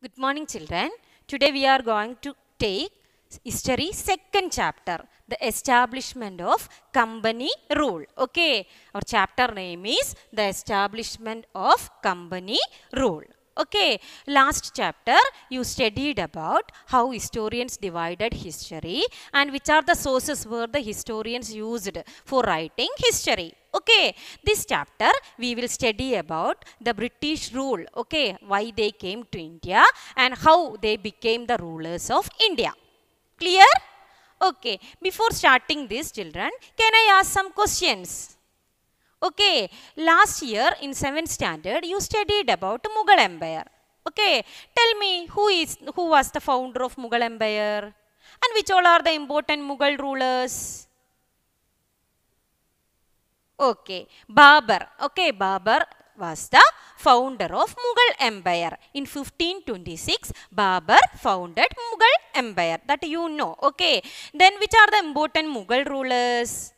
Good morning, children. Today we are going to take history second chapter, the establishment of company rule. Okay, our chapter name is the establishment of company rule. Okay, last chapter you studied about how historians divided history and which are the sources where the historians used for writing history. Okay, this chapter we will study about the British rule. Okay, why they came to India and how they became the rulers of India. Clear? Okay, before starting this, children, can I ask some questions? Okay, last year in 7th standard you studied about Mughal Empire. Okay, tell me who was the founder of Mughal Empire and which all are the important Mughal rulers? Okay, Babur. Okay, Babur was the founder of Mughal Empire. In 1526, Babur founded Mughal Empire. That you know. Okay, then which are the important Mughal rulers?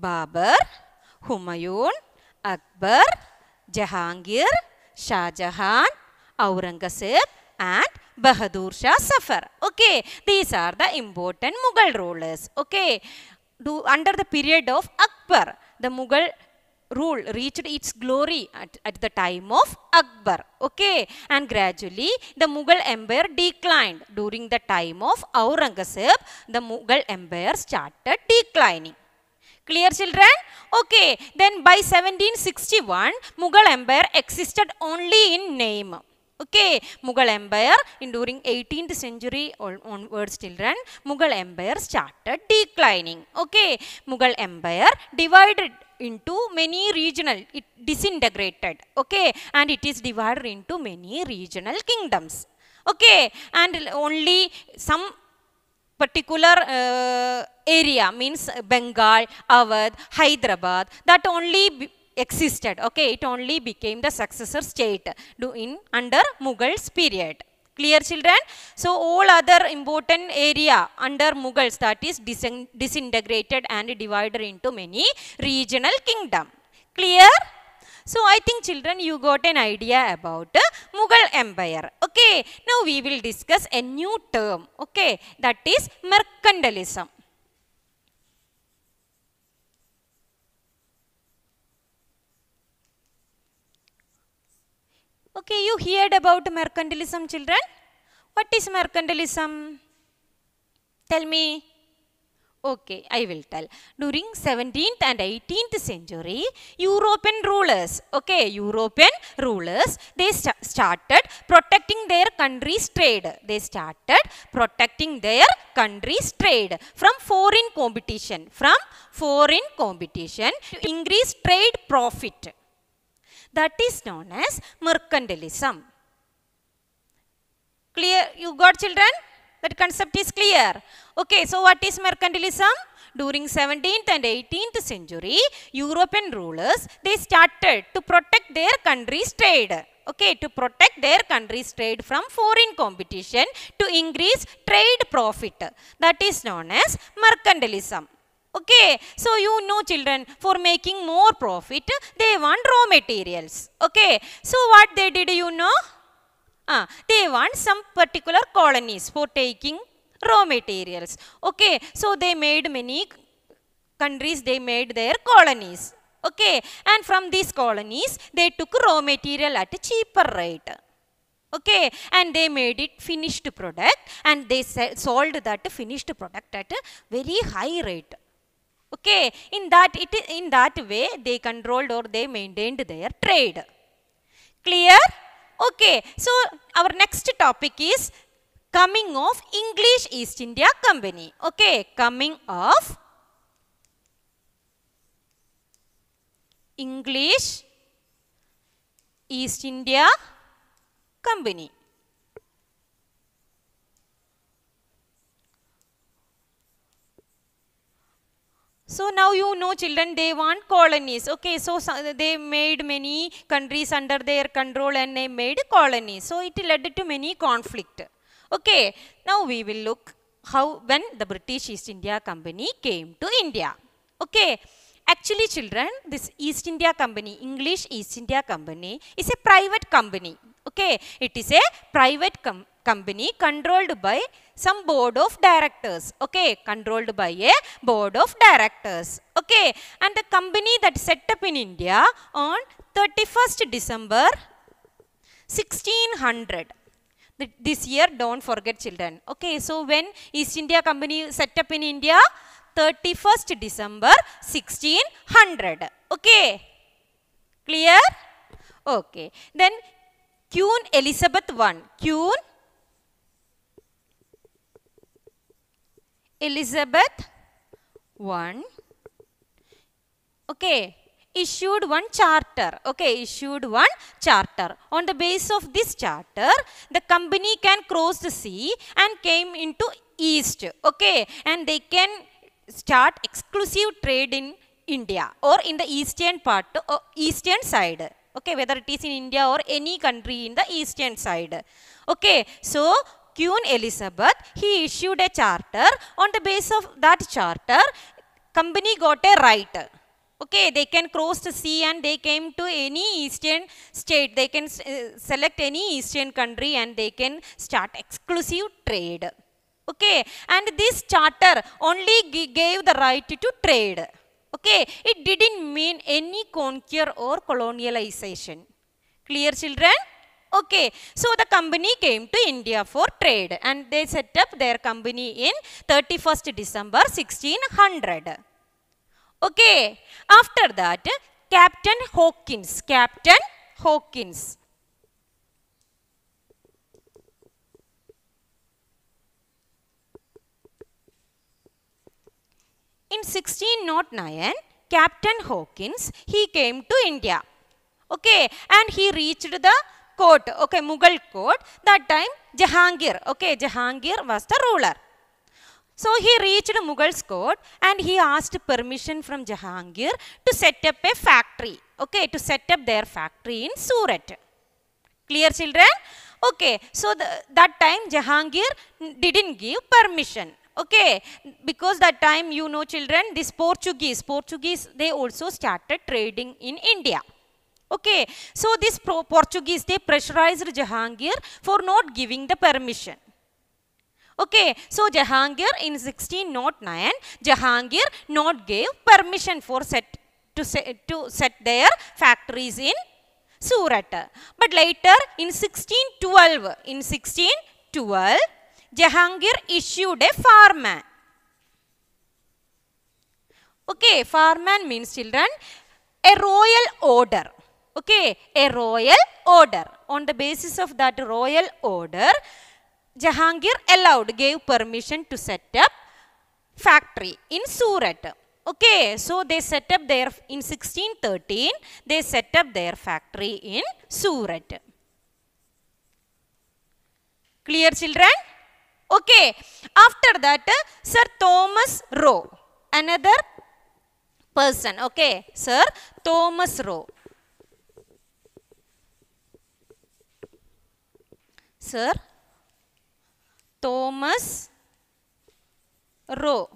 Babur, Humayun, Akbar, Jahangir, Shah Jahan, Aurangzeb and Bahadur Shah Zafar. Okay, these are the important Mughal rulers. Okay, under the period of Akbar, the Mughal rule reached its glory at the time of Akbar. Okay, and gradually the Mughal Empire declined. During the time of Aurangzeb, the Mughal Empire started declining. Clear, children? Okay, then by 1761, Mughal Empire existed only in name. Okay, Mughal Empire during 18th century onwards, children, Mughal Empire started declining. Okay, Mughal Empire divided into many regional, it disintegrated. Okay, and it is divided into many regional kingdoms. Okay, and only some particular area means Bengal, Awadh, Hyderabad, that only existed. Okay, it only became the successor state under Mughals period. Clear, children? So all other important area under Mughals, that is disintegrated and divided into many regional kingdom. Clear? So I think, children, you got an idea about Mughal Empire. Okay, now we will discuss a new term. Okay, that is mercantilism. Okay, you heard about mercantilism, children? What is mercantilism? Tell me. Okay, I will tell. During 17th and 18th century, European rulers, they started protecting their country's trade. They started protecting their country's trade from foreign competition, to increase trade profit. That is known as mercantilism. Clear? You got, children? That concept is clear. Okay, so what is mercantilism? During 17th and 18th century, European rulers, they started to protect their country's trade. Okay, to protect their country's trade from foreign competition to increase trade profit. That is known as mercantilism. Okay, so you know, children, for making more profit, they want raw materials. Okay, so what they did, you know? They want some particular colonies for taking raw materials. Okay, so they made many countries, they made their colonies. Okay, and from these colonies, they took raw material at a cheaper rate. Okay, and they made it finished product and they sold that finished product at a very high rate. Okay, in that way, they controlled or they maintained their trade. Clear? Okay, so our next topic is coming of English East India Company. Okay, coming of English East India Company. So now you know, children, they want colonies. Okay, so they made many countries under their control and they made colonies. So it led to many conflict. Okay, now we will look when the British East India Company came to India. Okay, actually, children, this East India Company, English East India Company, is a private company. Okay, it is a private company controlled by some board of directors. Okay, controlled by a board of directors. Okay, and the company that set up in India on 31st December 1600. This year, don't forget, children. Okay, so when East India Company set up in India? 31st December 1600. Okay, clear? Okay, then Queen Elizabeth I. Queen Elizabeth I. Okay, issued one charter. Okay, issued one charter. On the basis of this charter, the company can cross the sea and came into east. Okay, and they can start exclusive trade in India or in the eastern part, eastern side. Okay, whether it is in India or any country in the eastern side. Okay, so Queen Elizabeth, he issued a charter. On the basis of that charter, company got a right. Okay, they can cross the sea and they came to any eastern state. They can select any eastern country and they can start exclusive trade. Okay, and this charter only gave the right to trade. Okay, it didn't mean any conquer or colonialization. Clear, children? Okay, so the company came to India for trade and they set up their company in 31st December 1600. Okay, after that, Captain Hawkins. In 1609, Captain Hawkins, he came to India. Okay, and he reached the court, okay, Mughal court. That time Jahangir, okay, Jahangir was the ruler. So he reached Mughal's court and he asked permission from Jahangir to set up a factory. Okay, to set up their factory in Surat. Clear, children? Okay, so that time Jahangir didn't give permission. Okay, because that time, you know, children, this Portuguese, they also started trading in India. Okay, so this Portuguese, they pressurized Jahangir for not giving the permission. Okay, so Jahangir in 1609, Jahangir not gave permission for to set their factories in Surat. But later in 1612, Jahangir issued a farman. Okay, farman means, children, a royal order. Okay, a royal order. On the basis of that royal order, Jahangir gave permission to set up factory in Surat. Okay, so they set up their, in 1613, they set up their factory in Surat. Clear, children? Okay, after that, Sir Thomas Roe, another person. Okay, Sir Thomas Roe. Sir Thomas Roe.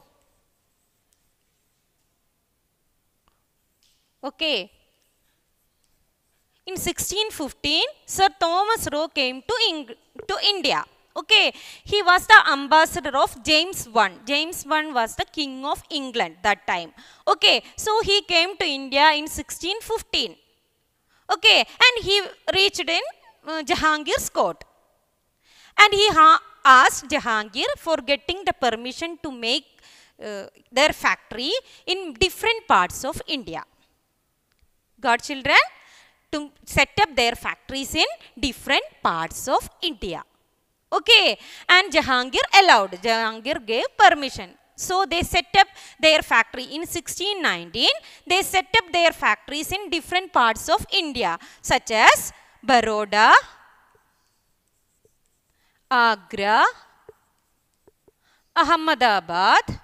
Okay. In 1615, Sir Thomas Roe came to India. Okay, he was the ambassador of James I. James I was the king of England that time. Okay, so he came to India in 1615. Okay, and he reached in Jahangir's court. And he asked Jahangir for getting the permission to make their factory in different parts of India. Got, children? To set up their factories in different parts of India. Okay, and Jahangir allowed. Jahangir gave permission. So they set up their factory in 1619. They set up their factories in different parts of India, such as Baroda, Agra, Ahmedabad,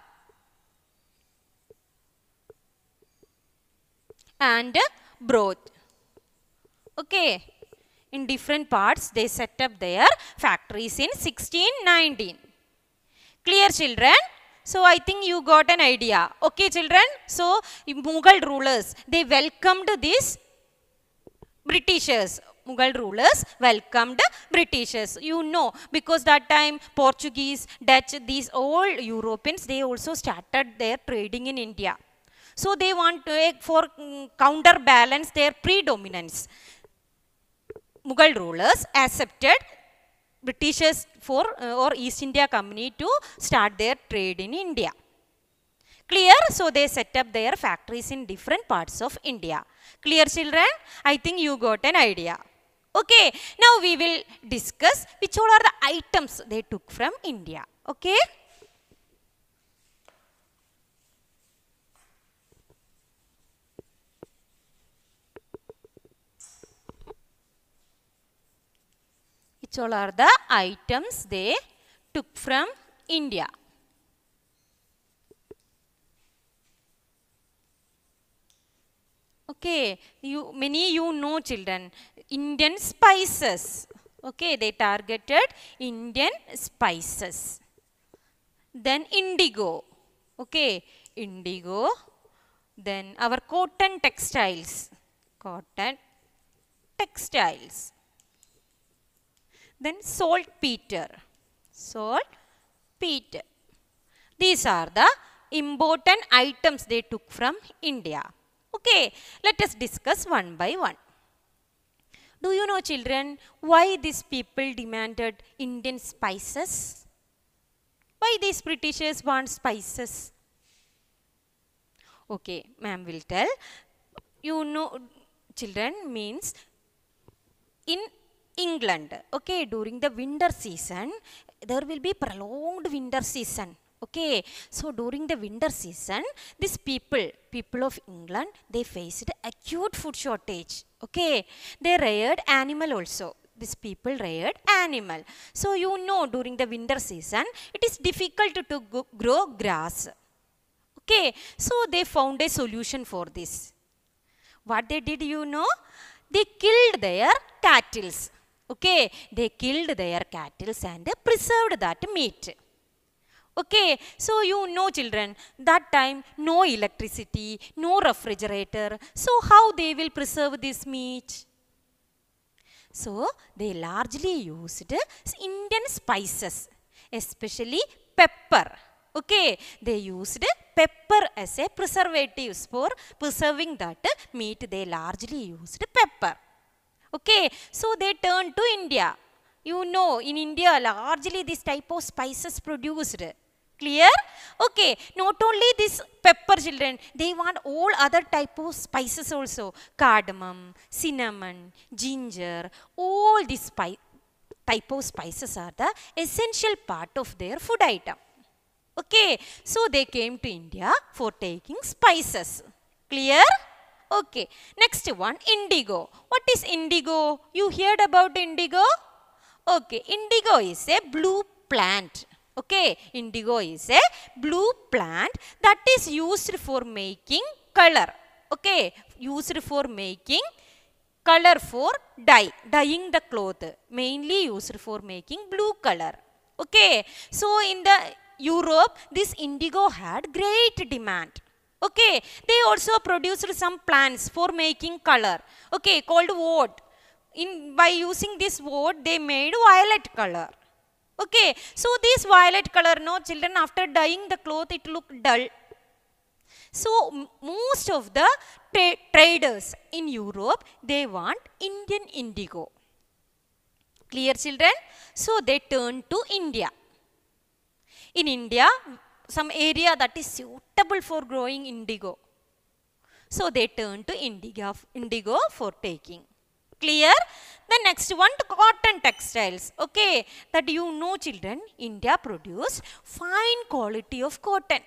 and Broth. Okay, in different parts they set up their factories in 1619. Clear, children? So I think you got an idea. Okay, children? So Mughal rulers, they welcomed these Britishers, Mughal rulers welcomed Britishers. You know, because that time Portuguese, Dutch, these all Europeans, they also started their trading in India. So they want to, for counterbalance their predominance, Mughal rulers accepted Britishers for or East India Company to start their trade in India. Clear? So they set up their factories in different parts of India. Clear, children? I think you got an idea. Okay, now we will discuss which all are the items they took from India. Okay? Which all are the items they took from India? Okay, many you know, children, Indian spices. Okay, they targeted Indian spices. Then indigo. Okay, indigo. Then our cotton textiles. Cotton textiles. Then saltpeter. Saltpeter. These are the important items they took from India. Okay, let us discuss one by one. Do you know, children, why these people demanded Indian spices? Why these Britishers want spices? Okay, ma'am will tell. You know, children, means in England, okay, during the winter season, there will be prolonged winter season. Okay, so during the winter season, these people of England, they faced acute food shortage. Okay, they reared animal also. These people reared animal. So you know, during the winter season, it is difficult to grow grass. Okay, so they found a solution for this. What they did, you know, they killed their cattle. Okay, they killed their cattle and preserved that meat. Okay, so you know, children, that time no electricity, no refrigerator. So how they will preserve this meat? So they largely used Indian spices, especially pepper. Okay, they used pepper as a preservative for preserving that meat. They largely used pepper. Okay, so they turned to India. You know, in India, largely this type of spices produced. Clear? Okay, not only this pepper, children, they want all other type of spices also. Cardamom, cinnamon, ginger, all these type of spices are the essential part of their food item. Okay, so they came to India for taking spices. Clear? Okay, next one, indigo. What is indigo? You heard about indigo? Okay, indigo is a blue plant. Okay, indigo is a blue plant that is used for making color. Okay, used for making color for dyeing the cloth. Mainly used for making blue color. Okay, so in the Europe, this indigo had great demand. Okay, they also produced some plants for making color. Okay, called woad. By using this woad, they made violet color. Okay, so this violet color, no, children, after dyeing the cloth, it looked dull. So most of the traders in Europe, they want Indian indigo. Clear, children? So they turned to India. In India, some area that is suitable for growing indigo. So they turned to indigo for taking. Clear? The next one, to cotton textiles. Okay, that you know, children, India produced fine quality of cotton.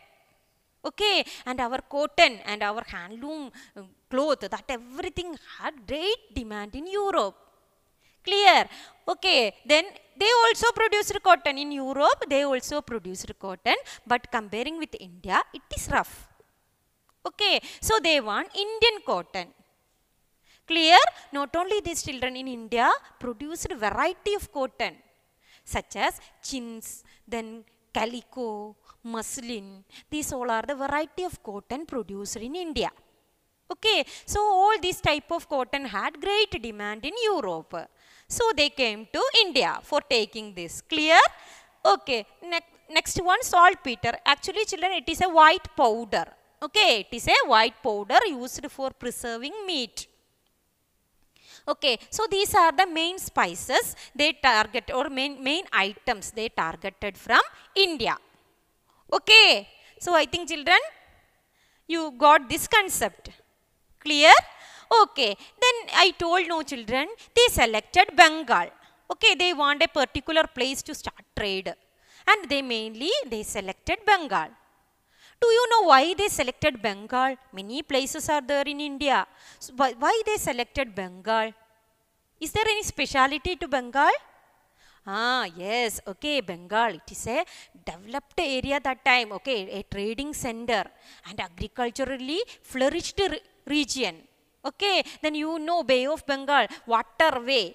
Okay, and our cotton and our handloom cloth, that everything had great demand in Europe. Clear? Okay, then they also produced cotton in Europe. They also produced cotton, but comparing with India, it is rough. Okay, so they want Indian cotton. Clear? Not only these children in India produced variety of cotton, such as chintz, then calico, muslin. These all are the variety of cotton produced in India. Okay, so all this type of cotton had great demand in Europe. So they came to India for taking this. Clear? Okay, next one, saltpeter. Actually children, it is a white powder. Okay, it is a white powder used for preserving meat. Okay, so these are the main spices they target, or main items they targeted from India. Okay, so I think children, you got this concept. Clear? Okay, then I told no children, they selected Bengal. Okay, they want a particular place to start trade, and they selected Bengal. Do you know why they selected Bengal? Many places are there in India. So why they selected Bengal? Is there any speciality to Bengal? Ah, yes, okay, Bengal, it is a developed area that time, okay, a trading center and agriculturally flourished region. Okay, then you know Bay of Bengal, waterway,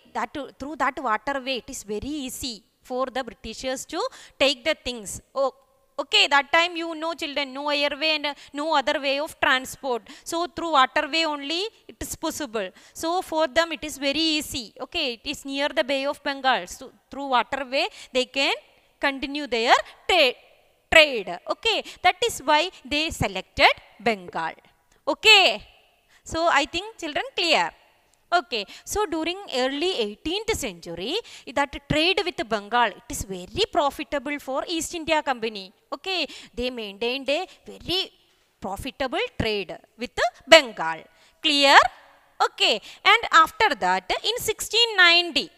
through that waterway, it is very easy for the Britishers to take the things. Oh, okay, that time you know children, no airway and no other way of transport. So through waterway only it is possible. So for them it is very easy. Okay, it is near the Bay of Bengal. So through waterway they can continue their trade. Okay, that is why they selected Bengal. Okay, so I think children clear. Okay, so during early 18th century, that trade with Bengal, it is very profitable for East India Company. Okay, they maintained a very profitable trade with Bengal. Clear? Okay, and after that, in 1690,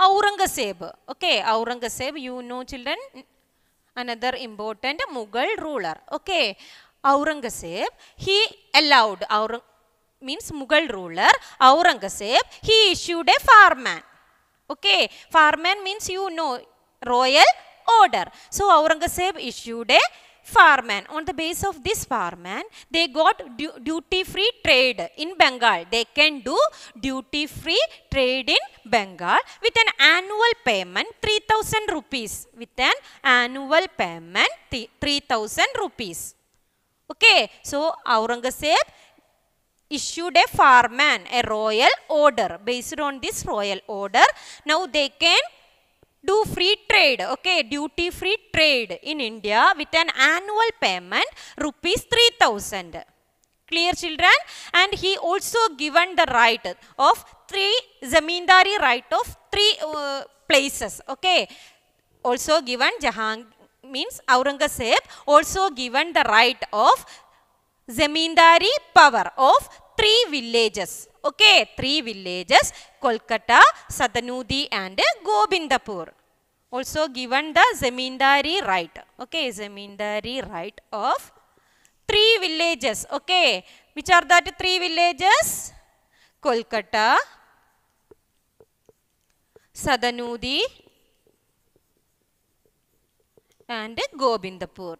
Aurangzeb. Okay, Aurangzeb, you know children, another important Mughal ruler. Okay, Aurangzeb, he allowed, means Mughal ruler, Aurangzeb, he issued a farman. Okay, farman means you know, royal order. So Aurangzeb issued a farman. On the base of this farman, they got duty-free trade in Bengal. They can do duty-free trade in Bengal with an annual payment 3,000 rupees. With an annual payment 3,000 rupees. Okay, so Aurangzeb issued a farman, a royal order. Based on this royal order, now they can do free trade, okay, duty free trade in India with an annual payment rupees 3,000. Clear children? And he also given the right of zamindari right of 3 places, okay. Also given means Aurangzeb also given the right of zamindari power of 3 villages. Okay, 3 villages, Kolkata, Sadanudi and Gobindapur. Also given the zamindari right. Okay, zamindari right of 3 villages. Okay, which are that 3 villages? Kolkata, Sadanudi and Gobindapur.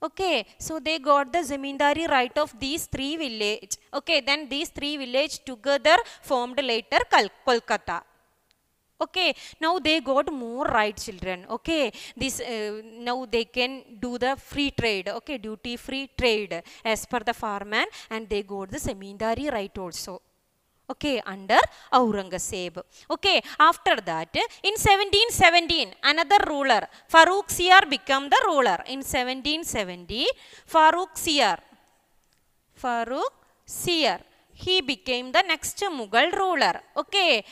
Okay, so they got the zamindari right of these 3 villages. Okay, then these 3 villages together formed later Kolkata. Okay, now they got more rights, children. Okay, this now they can do the free trade. Okay, duty free trade as per the farman, and they got the zamindari right also. Okay, under Aurangzeb. Okay, after that, in 1717, another ruler, Farrukhsiyar became the ruler. In 1770, Farrukhsiyar, he became the next Mughal ruler. Okay,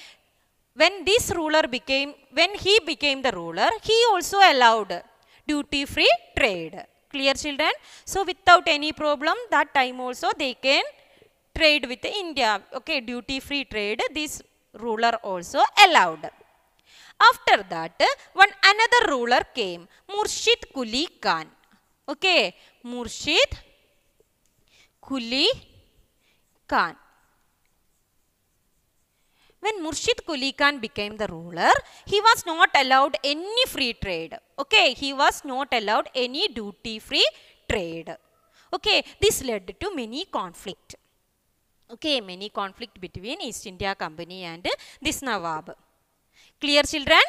when he became the ruler, he also allowed duty-free trade. Clear, children? So, without any problem, that time also they can trade with India. Okay, duty-free trade, this ruler also allowed. After that, another ruler came, Murshid Quli Khan. Okay, Murshid Quli Khan. When Murshid Quli Khan became the ruler, he was not allowed any free trade. Okay, he was not allowed any duty-free trade. Okay, this led to many conflict. Okay, many conflict between East India Company and this Nawab. Clear, children?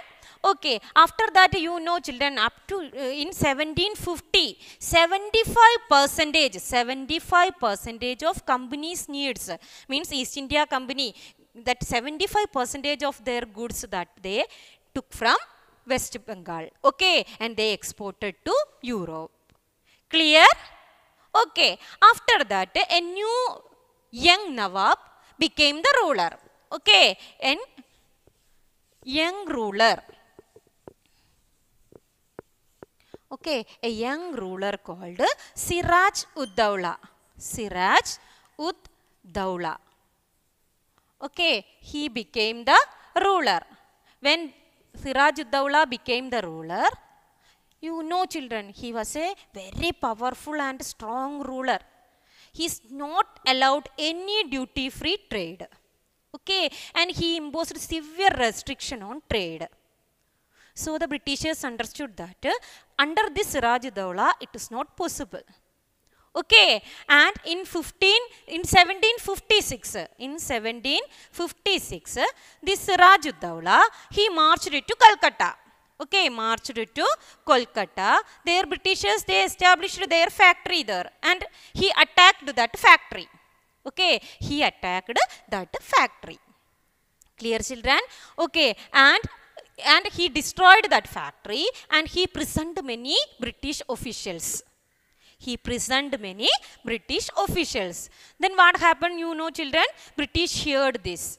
Okay, after that, you know, children, up to in 1750, 75% of company's needs, means East India Company, that 75% of their goods that they took from West Bengal, okay, and they exported to Europe. Clear? Okay, after that, a new young Nawab became the ruler, okay, and young ruler. Okay, a young ruler called Siraj ud Dawla. Siraj ud Dawla. Okay, he became the ruler. When Siraj ud Dawla became the ruler, you know, children, he was a very powerful and strong ruler. He is not allowed any duty-free trade. Okay, and he imposed severe restriction on trade. So the Britishers understood that under this Siraj ud Dawla it is not possible. Okay, and in 1756, this Siraj ud Dawla, he marched to Calcutta. Okay, marched to Kolkata. There Britishers, they established their factory there, and he attacked that factory. Okay, he attacked that factory. Clear, children? Okay, and he destroyed that factory, and he imprisoned many British officials. He imprisoned many British officials. Then what happened, you know, children? British heard this.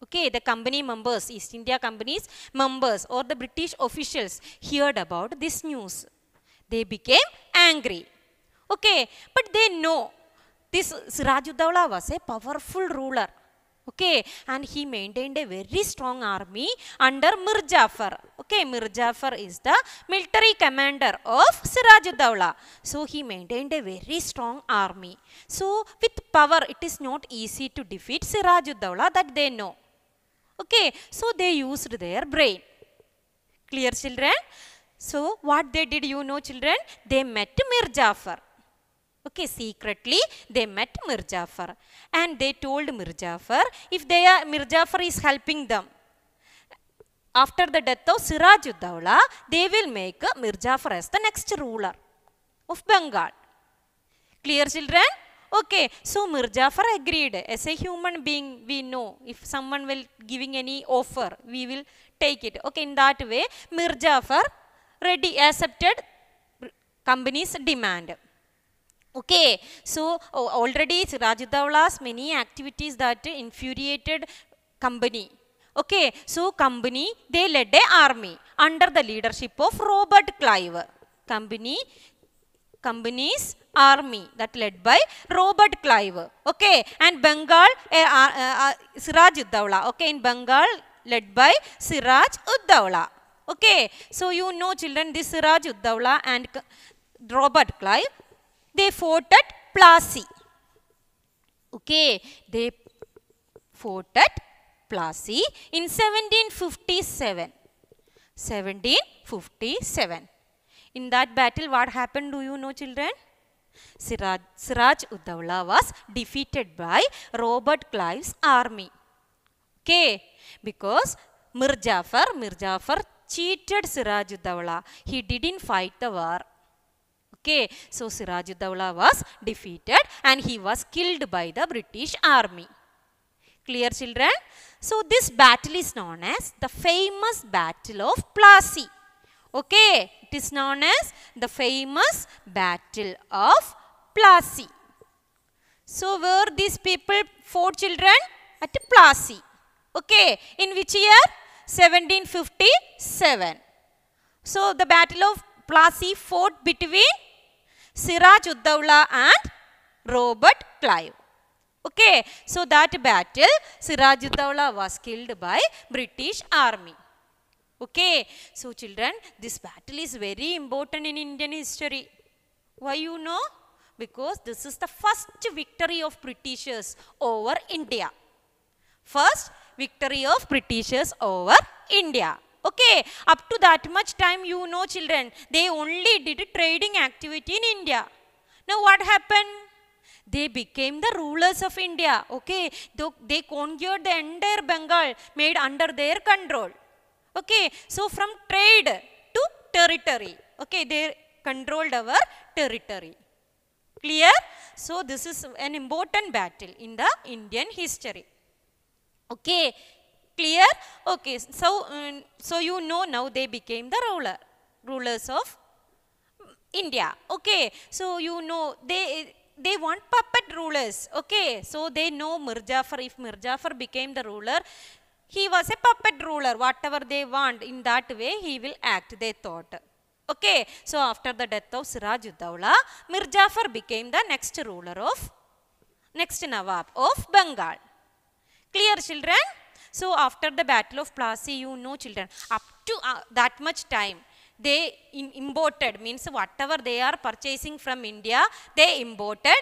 Okay, the company members, East India Company's members or the British officials heard about this news. They became angry. Okay, but they know this Siraj ud Dawla was a powerful ruler. Okay, and he maintained a very strong army under Mir Jafar. Okay, Mir Jafar is the military commander of Siraj ud Dawla. So he maintained a very strong army. So with power, it is not easy to defeat Siraj ud Dawla, that they know. Okay, so they used their brain. Clear, children? So what they did, you know, children? They met Mir Jafar. Okay, secretly they met Mir Jafar, and they told Mir Jafar, if Mir Jafar is helping them, after the death of Siraj ud Dawla, they will make Mir Jafar as the next ruler of Bengal. Clear, children? Okay, so Mir Jafar agreed. As a human being, we know if someone will giving any offer, we will take it. Okay, in that way, Mir Jafar accepted company's demand. Okay, so already Siraj ud Dawla's many activities that infuriated company. Okay, so company, they led an army under the leadership of Robert Clive. Company's army that led by Robert Clive. Okay, and Bengal, Siraj ud Dawla. Okay, in Bengal, led by Siraj ud Dawla. Okay, so you know, children, this Siraj ud Dawla and Robert Clive, they fought at Plassey. Okay, they fought at Plassey in 1757. 1757. In that battle, what happened, do you know, children? Siraj ud Dawla was defeated by Robert Clive's army. Okay, because Mir Jafar cheated Siraj ud Dawla. He didn't fight the war. Okay, so Siraj ud Dawla was defeated and he was killed by the British army. Clear, children? So this battle is known as the famous Battle of Plassey. Okay, it is known as the famous Battle of Plassey. So where these people fought, children? At Plassey. Okay, in which year? 1757. So the Battle of Plassey fought between Siraj ud Dawla and Robert Clive. Okay, so that battle, Siraj ud Dawla was killed by British army. Okay, so children, this battle is very important in Indian history. Why you know? Because this is the first victory of Britishers over India. First victory of Britishers over India. Okay, up to that much time, you know, children, they only did trading activity in India. Now what happened? They became the rulers of India. Okay, they conquered the entire Bengal, made under their control. Okay, so from trade to territory, okay, they controlled our territory. Clear? So this is an important battle in the Indian history. Okay, clear? Okay, so you know now they became the rulers of India. Okay, so you know they want puppet rulers. Okay, so they know Mir Jafar. If Mir Jafar became the ruler, he was a puppet ruler. Whatever they want, in that way he will act, they thought. Okay, so after the death of Siraj ud-Dawla, Mir Jafar became the next Nawab of Bengal. Clear, children? So after the battle of Plassey, you know, children, up to that much time, they imported, means whatever they are purchasing from India, they imported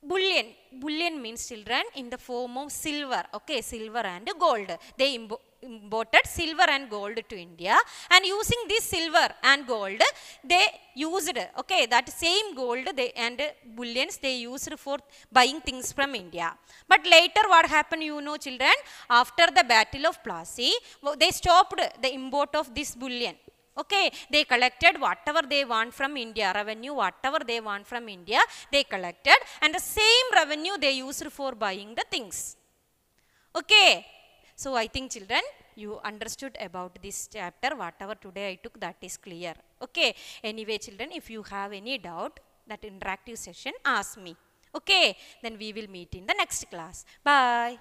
bullion. Bullion means, children, in the form of silver. Okay, silver and gold. They imported silver and gold to India, and using this silver and gold, they used, okay, that same gold and bullions they used for buying things from India. But later what happened, you know, children, after the battle of Plassey, they stopped the import of this bullion. Okay, they collected whatever they want from India, revenue, whatever they want from India, they collected, and the same revenue they used for buying the things. Okay, so I think, children, you understood about this chapter. Whatever today I took, that is clear. Okay, anyway, children, if you have any doubt, that interactive session, ask me. Okay, then we will meet in the next class. Bye.